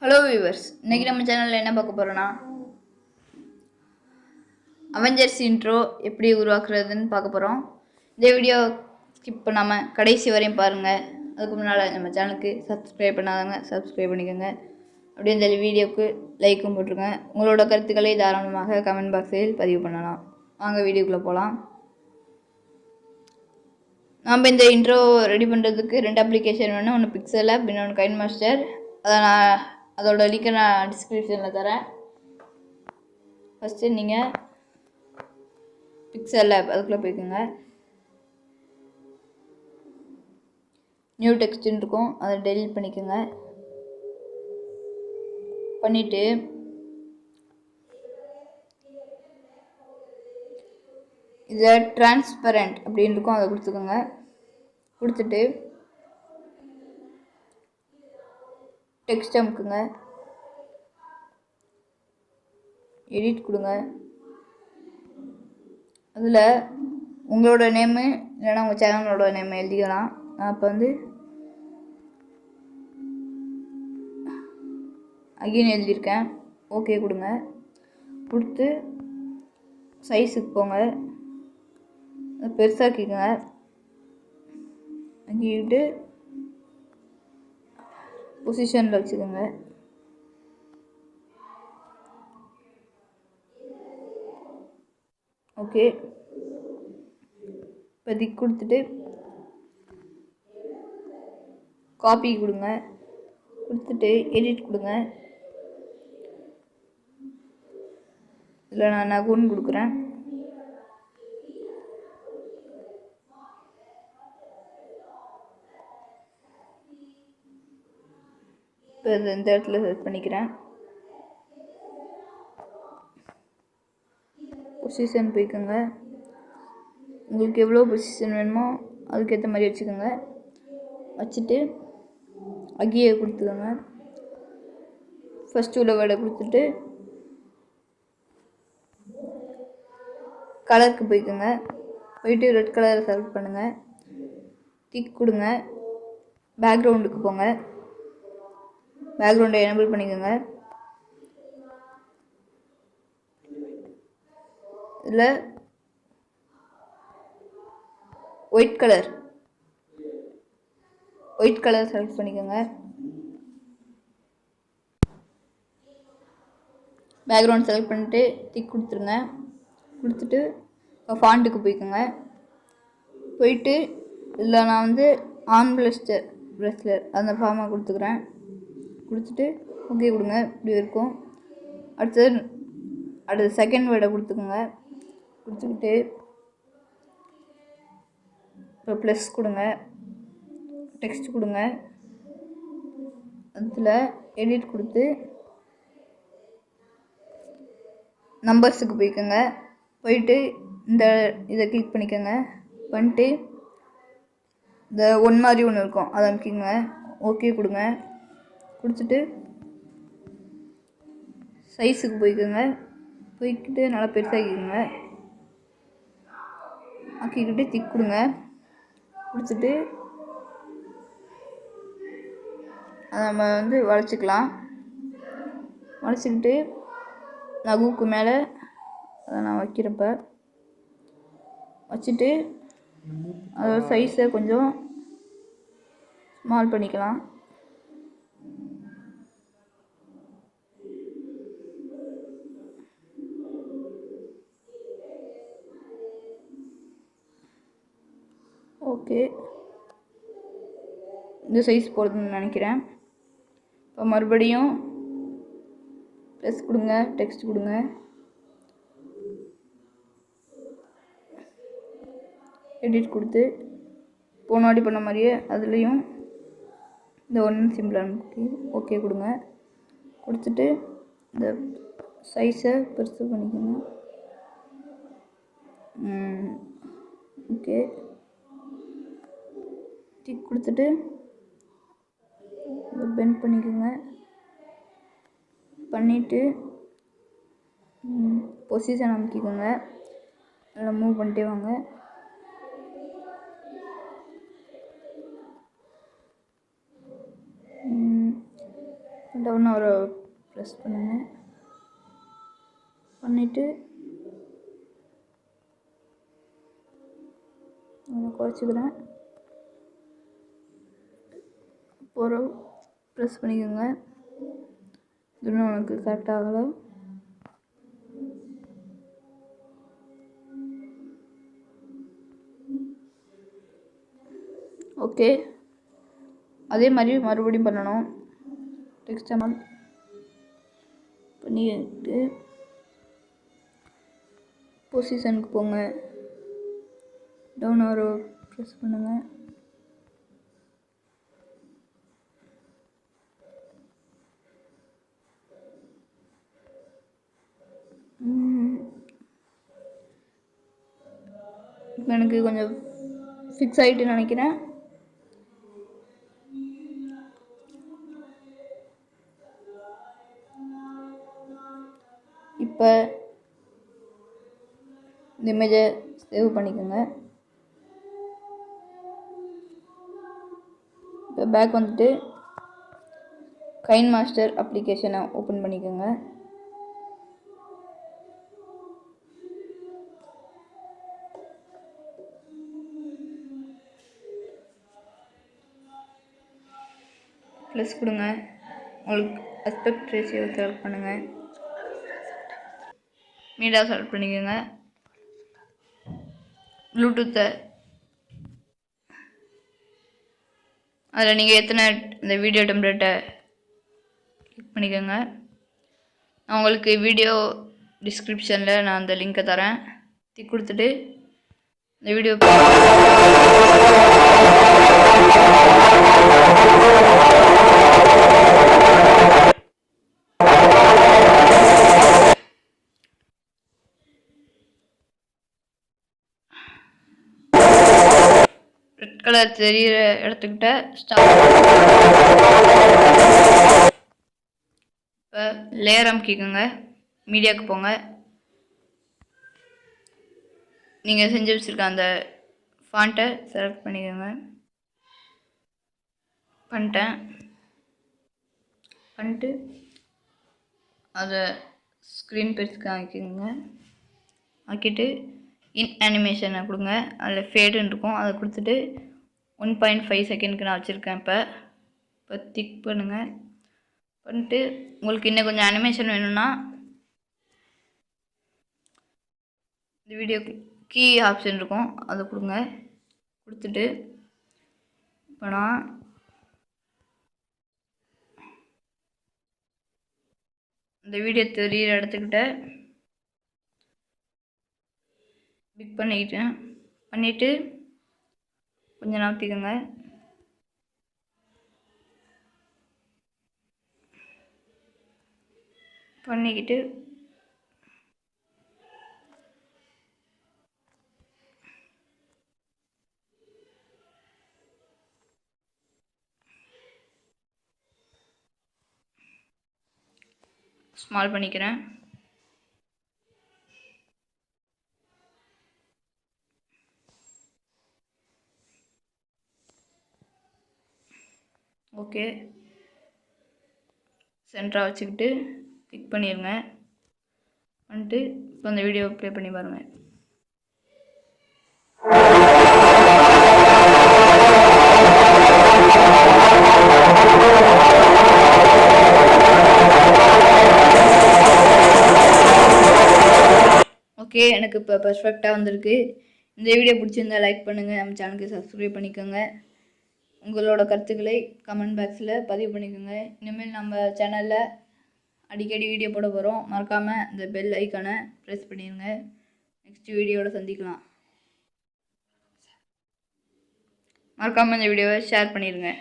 Hello viewers, இன்னைக்கு நம்ம சேனலில் என்ன பார்க்க போகிறோன்னா அவெஞ்சர்ஸ் இன்ட்ரோ எப்படி உருவாக்குறதுன்னு பார்க்க போகிறோம். இந்த வீடியோ ஸ்கிப் பண்ணாமல் கடைசி வரையும் பாருங்கள். அதுக்கு முன்னால் நம்ம சேனலுக்கு சப்ஸ்கிரைப் பண்ணாதவங்க சப்ஸ்கிரைப் பண்ணிக்கோங்க. அப்படியே இந்த வீடியோவுக்கு லைக்கும் போட்டுருங்க. உங்களோட கருத்துக்களை தாராளமாக கமெண்ட் பாக்ஸில் பதிவு பண்ணலாம். வாங்க வீடியோக்குள்ளே போகலாம். நாம் இந்த இன்ட்ரோ ரெடி பண்ணுறதுக்கு 2 அப்ளிகேஷன் வேணும். ஒன்று பிக்சல் ஆப், இன்னொன்று கைன்மாஸ்டர். அதோட லிங்கை நான் டிஸ்கிரிப்ஷனில் தரேன். ஃபஸ்ட்டு நீங்கள் பிக்சல் ஆப் அதுக்குள்ளே போய்க்குங்க. நியூ டெக்ஸ்ட்னு இருக்கும், அதை டெலீட் பண்ணிக்கோங்க. பண்ணிவிட்டு இதில் டிரான்ஸ்பரண்ட் அப்படின்னு இருக்கும், அதை கொடுத்துக்கோங்க. கொடுத்துட்டு டெக்ஸ்ட் அமுக்குங்க, எடிட் கொடுங்க. அதில் உங்களோட நேமு இல்லைன்னா உங்கள் சேனலோட நேம் எழுதிக்கலாம். நான் இப்போ அகைன் எழுதியிருக்கேன். ஓகே கொடுங்க. கொடுத்து சைஸுக்கு போங்க, பெருசாக்கிக்கோங்க. அங்கிட்டு பொசிஷனில் வச்சுக்கோங்க. ஓகே, இப்போதைக்கு கொடுத்துட்டு காப்பி கொடுங்க. கொடுத்துட்டு எடிட் கொடுங்க. இதில் நான் நகுன்னு கொடுக்குறேன். இப்போ இந்த இடத்துல செலக்ட் பண்ணிக்கிறேன். பொசிஷன் போய்க்கோங்க. உங்களுக்கு எவ்வளோ பொசிஷன் வேணுமோ அதுக்கேற்ற மாதிரி வச்சுக்கோங்க. வச்சுட்டு அகியை கொடுத்துக்கோங்க. ஃபஸ்ட்டு உள்ள வேர்டை கொடுத்துட்டு கலருக்கு போய்க்கோங்க. போயிட்டு ரெட் கலரை செலக்ட் பண்ணுங்கள். டிக் கொடுங்க. பேக்ரவுண்டுக்கு போங்க. பேக்ரவுண்டை எனேபிள் பண்ணிக்கோங்க. இதில் ஒயிட் கலர் செலக்ட் பண்ணிக்கோங்க. பேக்ரவுண்ட் செலக்ட் பண்ணிட்டு டிக் கொடுத்துருங்க. கொடுத்துட்டு ஃபாண்ட்டுக்கு போய்க்கோங்க. போயிட்டு இதில் நான் ஆன் ப்ளஸ்லர் அந்த ஃபார்மை கொடுத்துக்கிறேன். கொடுத்துட்டு ஓகே கொடுங்க. இப்படி இருக்கும். அடுத்தது செகண்ட் வேர்டை கொடுத்துக்கோங்க. கொடுத்துக்கிட்டு இப்போ ப்ளஸ் கொடுங்க, டெக்ஸ்ட் கொடுங்க. அதில் எடிட் கொடுத்து நம்பர்ஸுக்கு போய்க்கோங்க. போயிட்டு இதை கிளிக் பண்ணிக்கோங்க. பண்ணிட்டு இந்த ஒன் மாதிரி ஒன்று இருக்கும், அதை அமைக்கிங்க. ஓகே கொடுங்க. கொடுத்துட்டு சைஸுக்கு போய்க்கோங்க. போய்கிட்டு நல்லா பெருசாக்கிக்கோங்க. ஆக்கிக்கிட்டு டிக் கொடுங்க. கொடுத்துட்டு அதை நம்ம வளைச்சிக்கலாம். வளைச்சிக்கிட்டு நகுக்கு மேலே அதை நான் வைக்கிறப்ப வச்சுட்டு அதோட சைஸை கொஞ்சம் ஸ்மால் பண்ணிக்கலாம். ஓகே, இந்த சைஸ் போடுறதுன்னு நினைக்கிறேன். இப்போ மறுபடியும் ப்ளஸ் கொடுங்க, டெக்ஸ்ட் கொடுங்க. எடிட் கொடுத்து போன வாட்டி பண்ண மாதிரியே அதுலேயும் இந்த ஒன்று சிம்பிள் அனுப்பி ஓகே கொடுங்க. கொடுத்துட்டு இந்த சைஸை பெருசு பண்ணிக்கோங்க. ஓகே, டிக் கொடுத்துட்டு இதை பெண்ட் பண்ணிக்கோங்க. பண்ணிவிட்டு பொசிஷன் அமைக்கிக்கோங்க. நல்லா மூவ் பண்ணிட்டே வாங்க. டவுன் ஒரு ப்ரெஸ் பண்ணுங்கள். பண்ணிவிட்டு நான் குறைச்சிக்கிறேன். ஒரு ப்ரெஸ் பண்ணிக்கோங்க. இன்னும் உனக்கு கரெக்டாகலை. ஓகே, அதே மாதிரி மறுபடியும் பண்ணணும். டெக்ஸ்ட் அமௌண்ட் பண்ணிட்டு பொசிஷனுக்கு போங்க. டவுன் ஆரோ ப்ரெஸ் பண்ணுங்கள். இப்போ எனக்கு கொஞ்சம் ஃபிக்ஸ் ஆகிட்டுன்னு நினைக்கிறேன். இப்போ இந்த இமேஜை சேவ் பண்ணிக்கோங்க. இப்போ பேக் வந்துட்டு கைன்மாஸ்டர் அப்ளிகேஷனை ஓப்பன் பண்ணிக்கோங்க. ப்ளஸ் கொடுங்க. உங்களுக்கு அஸ்பெக்ட் ரேஷியோ செலக்ட் பண்ணுங்கள். மீடியா செலக்ட் பண்ணிக்கோங்க. ப்ளூடூத்தை அதில் நீங்கள் எத்தனை இந்த வீடியோ டெம்ப்ளேட்டை கிளிக் பண்ணிக்கோங்க. நான் உங்களுக்கு வீடியோ டிஸ்கிரிப்ஷனில் நான் அந்த லிங்க்கை தரேன். டிக் கொடுத்துட்டு இந்த வீடியோ ரெட் கலர் தெரிகிற இடத்துக்கிட்ட ஸ்டார்ட். இப்போ லேயர் அமுக்கிக்கோங்க. மீடியாவுக்கு போங்க. நீங்கள் செஞ்சு வச்சுருக்க அந்த ஃபாண்ட்டை செலக்ட் பண்ணிக்கோங்க. பண்ணிட்டு அதை ஸ்க்ரீன் பெருசுக்கு ஆக்கிக்கோங்க. ஆக்கிட்டு இன் அனிமேஷனை கொடுங்க. அதில் ஃபேடுன்னு இருக்கும், அதை கொடுத்துட்டு 1.5 செகண்ட்க்கு நான் வச்சுருக்கேன். இப்போ டிக் பண்ணுங்கள். பண்ணிட்டு உங்களுக்கு இன்னும் கொஞ்சம் அனிமேஷன் வேணும்னா இந்த வீடியோ கீ ஆப்ஷன் இருக்கும், அதை கொடுங்க. கொடுத்துட்டு இப்போ நான் இந்த வீடியோ தெரிகிற இடத்துக்கிட்ட கிளிக் பண்ணிவிட்டு கொஞ்சம் நகர்த்திக்கோங்க. பண்ணிக்கிட்டு ஸ்மால் பண்ணிக்கிறேன். ஓகே, சென்டராக வச்சுக்கிட்டு கிளிக் பண்ணிடுங்க. பண்ணிட்டு இப்போ அந்த வீடியோ ப்ளே பண்ணி பாருங்கள். ஓகே, எனக்கு இப்போ பர்ஃபெக்டாக வந்திருக்கு. இந்த வீடியோ பிடிச்சிருந்தா லைக் பண்ணுங்கள். நம்ம சேனலுக்கு சப்ஸ்கிரைப் பண்ணிக்கோங்க. உங்களோட கருத்துக்களை கமெண்ட் பாக்ஸில் பதிவு பண்ணிக்கோங்க. இனிமேல் நம்ம சேனலில் அடிக்கடி வீடியோ போட போகிறோம். மறக்காமல் இந்த பெல் ஐக்கானை ப்ரெஸ் பண்ணிடுங்க. நெக்ஸ்ட் வீடியோவில் சந்திக்கலாம். மறக்காமல் இந்த வீடியோவை ஷேர் பண்ணிடுங்க.